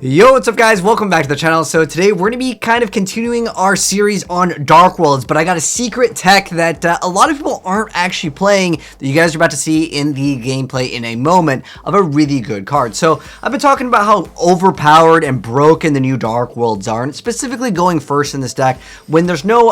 Yo, what's up guys? Welcome back to the channel. So today we're going to be kind of continuing our series on Darkworlds, but I got a secret tech that a lot of people aren't actually playing that you guys are about to see in the gameplay in a moment of a really good card. So I've been talking about how overpowered and broken the new Darkworlds are, and specifically going first in this deck when there's no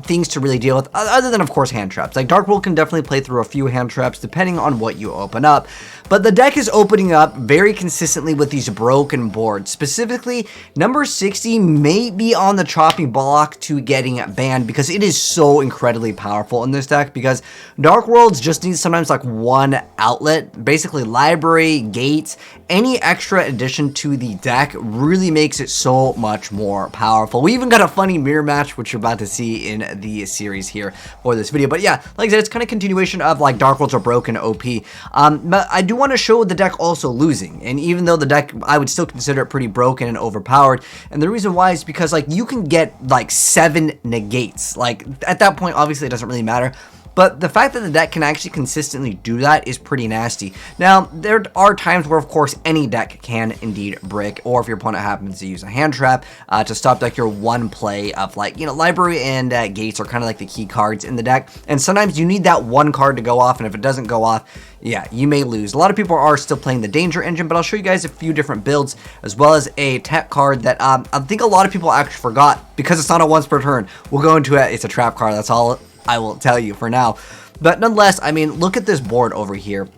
things to really deal with other than of course hand traps. Like Darkworld can definitely play through a few hand traps depending on what you open up. But the deck is opening up very consistently with these broken boards. Specifically, number 60 may be on the chopping block to getting banned because it is so incredibly powerful in this deck, because Darkworlds just needs sometimes like one outlet. Basically, library, gates, any extra addition to the deck really makes it so much more powerful. We even got a funny mirror match, which you're about to see in the series here for this video. But yeah, like I said, it's kind of continuation of like Darkworlds are broken OP. But I do want to show the deck also losing, and even though the deck I would still consider it pretty broken and overpowered, and the reason why is because like you can get like 7 negates. Like at that point obviously it doesn't really matter, but the fact that the deck can actually consistently do that is pretty nasty. Now, there are times where, of course, any deck can indeed brick, or if your opponent happens to use a hand trap to stop like your one play of like, you know, library and gates are kind of like the key cards in the deck. And sometimes you need that one card to go off, and if it doesn't go off, yeah, you may lose. A lot of people are still playing the Danger Engine, but I'll show you guys a few different builds, as well as a tech card that I think a lot of people actually forgot because it's not a once per turn. We'll go into it. It's a trap card. That's all I will tell you for now. But nonetheless, I mean, look at this board over here.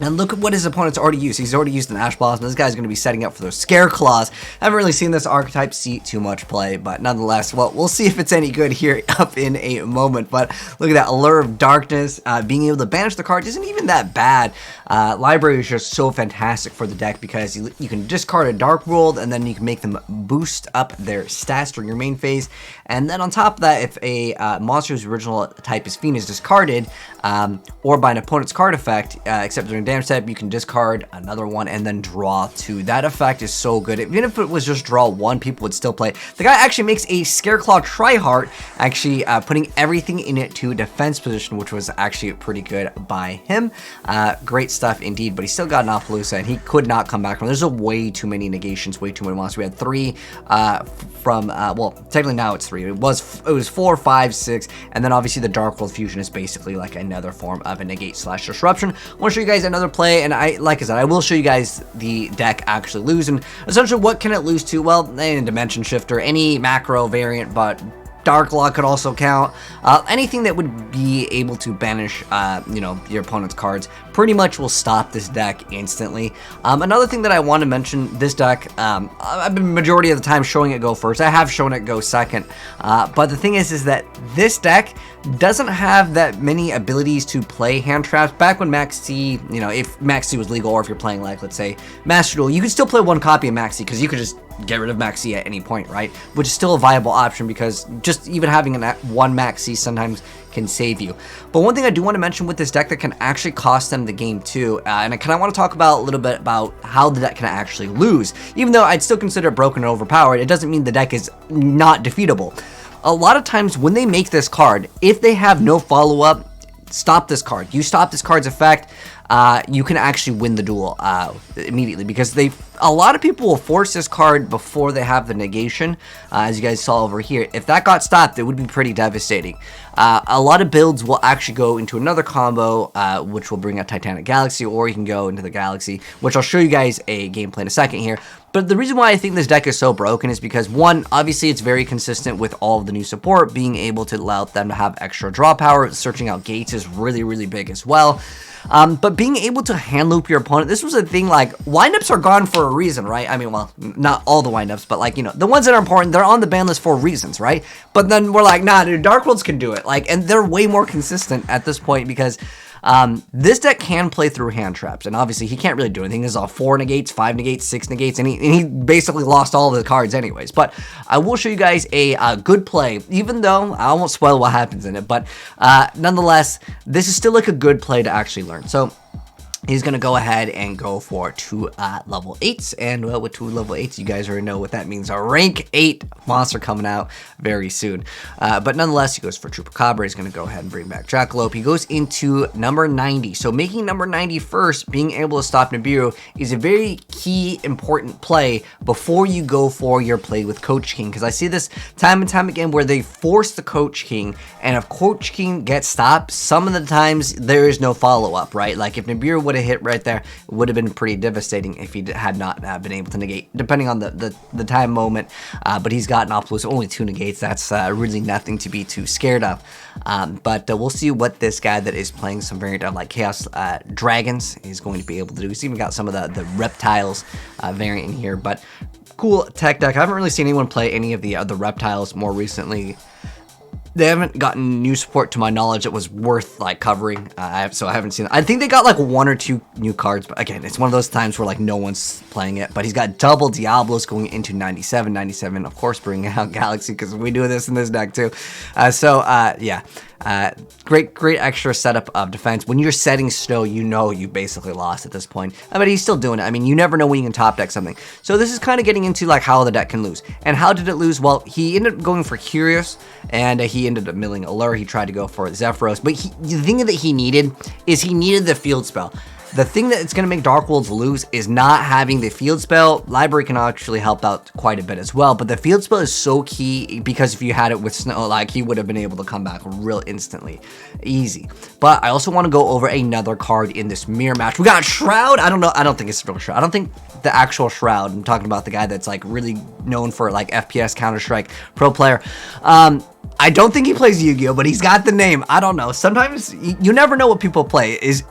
And look at what his opponent's already used. He's already used an Ash Blossom. This guy's going to be setting up for those Scare Claws. I haven't really seen this archetype see too much play, but nonetheless, well, we'll see if it's any good here up in a moment. But look at that Allure of Darkness. Being able to banish the cards isn't even that bad. Library is just so fantastic for the deck because you can discard a Darkworld, and then you can make them boost up their stats during your main phase. And then on top of that, if a monster's original type is Fiend is discarded, or by an opponent's card effect, except during damage type, you can discard another one and then draw 2. That effect is so good. Even if it was just draw 1, people would still play. The guy actually makes a Scareclaw Tryhard, actually putting everything in it to defense position, which was actually pretty good by him. Great stuff indeed, but he still got an Appaloosa, and he could not come back from. There's way too many negations, way too many monsters. We had 3 from, well, technically now it's 3. It was 4, 5, 6, and then obviously the Darkworld Fusion is basically like another form of a negate / disruption. I want to show you guys another play, and like I said, I will show you guys the deck actually lose, and essentially what can it lose to? Well, any Dimension Shifter, any macro variant, but Dark Law could also count. Anything that would be able to banish, you know, your opponent's cards pretty much will stop this deck instantly. Another thing that I want to mention, this deck, I've been majority of the time showing it go first. I have shown it go second, but the thing is that this deck doesn't have that many abilities to play hand traps. Back when Max C, you know, if Max C was legal, or if you're playing like, let's say, Master Duel, you could still play one copy of Max C because you could just get rid of Max C at any point, right? Which is still a viable option because just even having one Max C sometimes can save you. But one thing I do want to mention with this deck that can actually cost them the game too, and I kind of want to talk about a little bit about how the deck can actually lose. Even though I'd still consider it broken and overpowered, it doesn't mean the deck is not defeatable. A lot of times when they make this card, if they have no follow-up, stop this card. You stop this card's effect, you can actually win the duel immediately, because a lot of people will force this card before they have the negation, as you guys saw over here. If that got stopped, it would be pretty devastating. A lot of builds will actually go into another combo, which will bring a Titanic Galaxy, or you can go into the Galaxy, which I'll show you guys a gameplay in a second here. But the reason why I think this deck is so broken is because, one, obviously it's very consistent with all of the new support, being able to allow them to have extra draw power. Searching out gates is really, really big as well. But being able to hand loop your opponent, this was a thing, like, windups are gone for a reason, right? I mean, well, not all the windups, but like, you know, the ones that are important, they're on the ban list for reasons, right? But then we're like, nah, dude, Darkworlds can do it. Like, and they're way more consistent at this point because this deck can play through hand traps, and obviously he can't really do anything. This is all 4 negates, 5 negates, 6 negates, and he basically lost all of the cards anyways. But I will show you guys a good play, even though I won't spoil what happens in it, but nonetheless, this is still like a good play to actually learn. So he's going to go ahead and go for 2 level 8s, and well, with 2 level 8s, you guys already know what that means. A rank 8 monster coming out very soon. But nonetheless, he goes for Chupacabra. He's going to go ahead and bring back Jackalope. He goes into number 90. So making number 90 first, being able to stop Niburu, is a very key, important play before you go for your play with Coach King. Because I see this time and time again where they force the Coach King, and if Coach King gets stopped, some of the times there is no follow-up, right? Like if Niburu would have hit right there, it would have been pretty devastating if he had not been able to negate, depending on the time moment. But he's got an Optimus, only 2 negates. That's really nothing to be too scared of. But we'll see what this guy that is playing some variant of like Chaos Dragons is going to be able to do. He's even got some of the reptiles variant in here, but cool tech deck. I haven't really seen anyone play any of the reptiles more recently. They haven't gotten new support to my knowledge that was worth like covering, so I haven't seen it. I think they got like 1 or 2 new cards, but again, it's one of those times where like no one's playing it. But he's got double Diablos going into 97, of course, bringing out Galaxy, because we do this in this deck too. Yeah. Great extra setup of defense. When you're setting Snow, you know you basically lost at this point. But he's still doing it. I mean, you never know when you can top deck something. So this is kind of getting into like how the deck can lose. And how did it lose? Well, he ended up going for Curious, and he ended up milling Allure. He tried to go for Zephyros, but the thing that he needed is he needed the field spell. The thing that's going to make Darkworlds lose is not having the field spell. Library can actually help out quite a bit as well, but the field spell is so key, because if you had it with Snow, like, he would have been able to come back real instantly. Easy. But I also want to go over another card in this mirror match. We got Shroud. I don't think it's real Shroud. I don't think the actual Shroud. I'm talking about the guy that's like really known for like FPS, Counter-Strike, pro player. I don't think he plays Yugioh, but he's got the name. I don't know. Sometimes you never know what people play. Is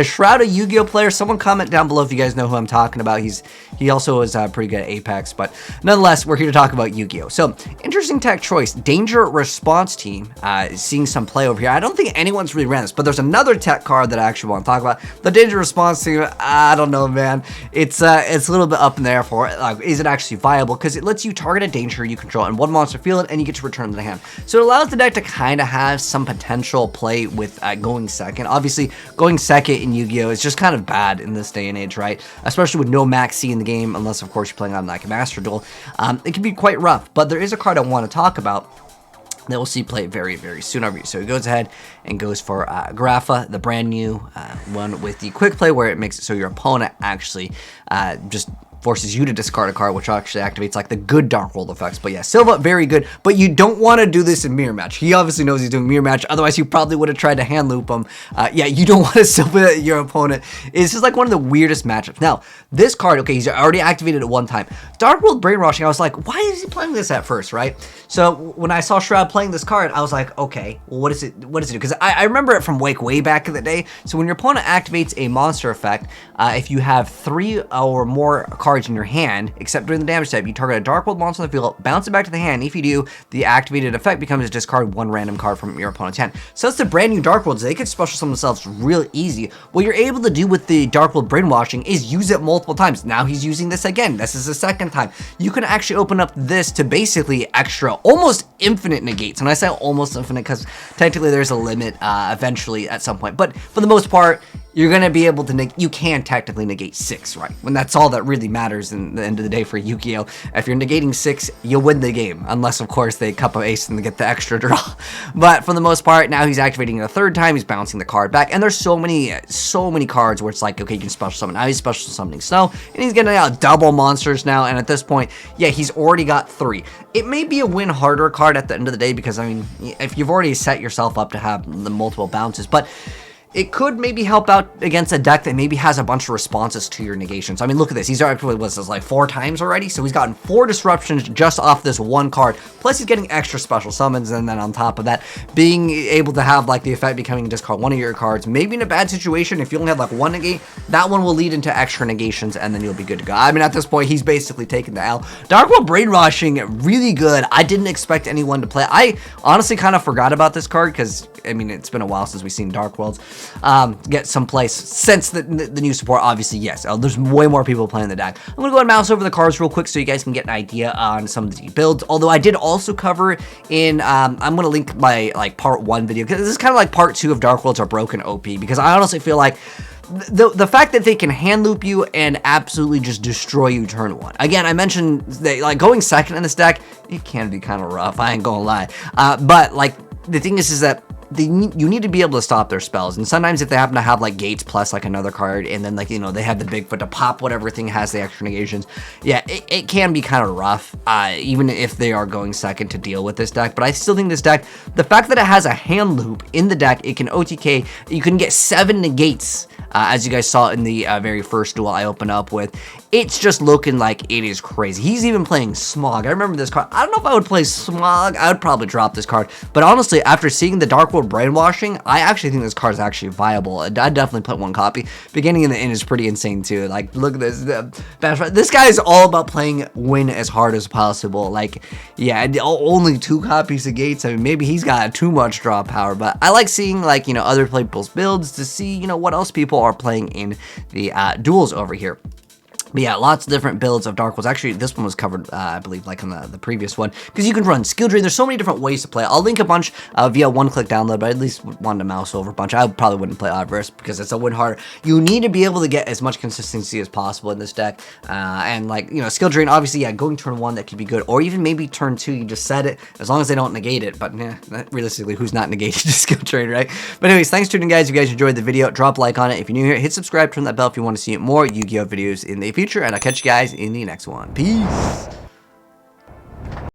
Shroud a Yugioh player? Someone comment down below if you guys know who I'm talking about. He also is pretty good at Apex, but nonetheless, we're here to talk about Yugioh. So, interesting tech choice. Danger Response Team. Seeing some play over here. I don't think anyone's really ran this, but there's another tech card that I actually want to talk about. The Danger Response Team. I don't know, man. It's a little bit up in the air for it. Like, is it actually viable? Because it lets you target a danger you control and one monster feel it, and you get to return to the hand. So it allows the deck to kind of have some potential play with going second. Obviously, going second in Yu-Gi-Oh! Is just kind of bad in this day and age, right? Especially with no Max C in the game, unless, of course, you're playing on like a Master Duel. It can be quite rough, but there is a card I want to talk about that we'll see play very, very soon over you. So he goes ahead and goes for Grapha, the brand new one with the quick play, where it makes it so your opponent actually just forces you to discard a card, which actually activates like the good Darkworld effects. But yeah, Silva, very good, but you don't want to do this in mirror match. He obviously knows he's doing mirror match, otherwise you probably would have tried to hand loop him. Yeah, you don't want to Silva your opponent. It's just like one of the weirdest matchups. Now, this card, okay, he's already activated it one time. Darkworld Brainwashing, I was like, why is he playing this at first, right? So when I saw Shroud playing this card, I was like, okay, well, what does it do? Because I remember it from way back in the day. So when your opponent activates a monster effect, if you have 3 or more cards in your hand, except during the damage step, you target a Darkworld monster on the field, bounce it back to the hand. If you do, the activated effect becomes discard 1 random card from your opponent's hand. So that's the brand new Darkworlds. They could special summon themselves real easy. What you're able to do with the Darkworld Brainwashing is use it multiple times. Now he's using this again. This is the second time. You can actually open up this to basically extra, almost infinite negates. And I say almost infinite because technically there's a limit eventually at some point. But for the most part, you're going to be able to, you can technically negate 6, right? When that's all that really matters in the end of the day for Yu-Gi-Oh! If you're negating 6, you'll win the game. Unless, of course, they cup of ace and they get the extra draw. But for the most part, now he's activating it a 3rd time. He's bouncing the card back. And there's so many cards where it's like, okay, you can special summon. Now he's special summoning Snow. And he's getting out double monsters now. And at this point, yeah, he's already got 3. It may be a win harder card at the end of the day because, I mean, if you've already set yourself up to have the multiple bounces. But it could maybe help out against a deck that maybe has a bunch of responses to your negations. I mean, look at this. He's already, what's this, like 4 times already? So he's gotten 4 disruptions just off this one card. Plus he's getting extra special summons, and then on top of that, being able to have like the effect becoming discard 1 of your cards. Maybe in a bad situation, if you only have like 1 negate, that one will lead into extra negations, and then you'll be good to go. I mean, at this point, he's basically taken the L. Darkworld Brainwashing, really good. I didn't expect anyone to play. I honestly kind of forgot about this card because, I mean, it's been a while since we've seen Darkworlds get some place since the new support. Obviously, yes, there's way more people playing the deck. I'm gonna go ahead and mouse over the cards real quick so you guys can get an idea on some of the builds, although I did also cover in I'm gonna link my like part 1 video, because this is kind of like part 2 of Darkworlds are broken OP, because I honestly feel like the fact that they can hand loop you and absolutely just destroy you turn 1. Again, I mentioned that, like, going second in this deck, it can be kind of rough, I ain't gonna lie. But, like, the thing is that you need to be able to stop their spells, and sometimes if they happen to have like gates plus like another card, and then like, you know, they have the Bigfoot to pop whatever thing has the extra negations, yeah, it can be kind of rough, even if they are going second to deal with this deck. But I still think this deck, the fact that it has a hand loop in the deck, it can OTK, you can get 7 negates, as you guys saw in the very first duel I opened up with. It's just looking like it is crazy. He's even playing Smog. I remember this card. I don't know if I would play Smog. I would probably drop this card. But honestly, after seeing the DarkWorld brainwashing, I actually think this card is actually viable. I'd definitely put 1 copy. Beginning in the end is pretty insane too. Like, look at this. This guy is all about playing win as hard as possible. Like, yeah, only 2 copies of Gates. I mean, maybe he's got too much draw power. But I like seeing, like, you know, other people's builds to see, you know, what else people are playing in the duels over here. But yeah, lots of different builds of Darkworlds. Actually, this one was covered, I believe, like in the previous one, because you can run skill drain. There's so many different ways to play. I'll link a bunch via one-click download, but I at least wanted to mouse over a bunch. I probably wouldn't play Obverse because it's a win harder. You need to be able to get as much consistency as possible in this deck, and like, you know, skill drain. Obviously, yeah, going turn 1 that could be good, or even maybe turn 2. You just set it as long as they don't negate it. But yeah, realistically, who's not negated skill drain, right? But anyways, thanks for tuning in, guys. If you guys enjoyed the video, drop a like on it. If you're new here, hit subscribe, turn that bell if you want to see more Yu-Gi-Oh videos in the future, and I'll catch you guys in the next one. Peace.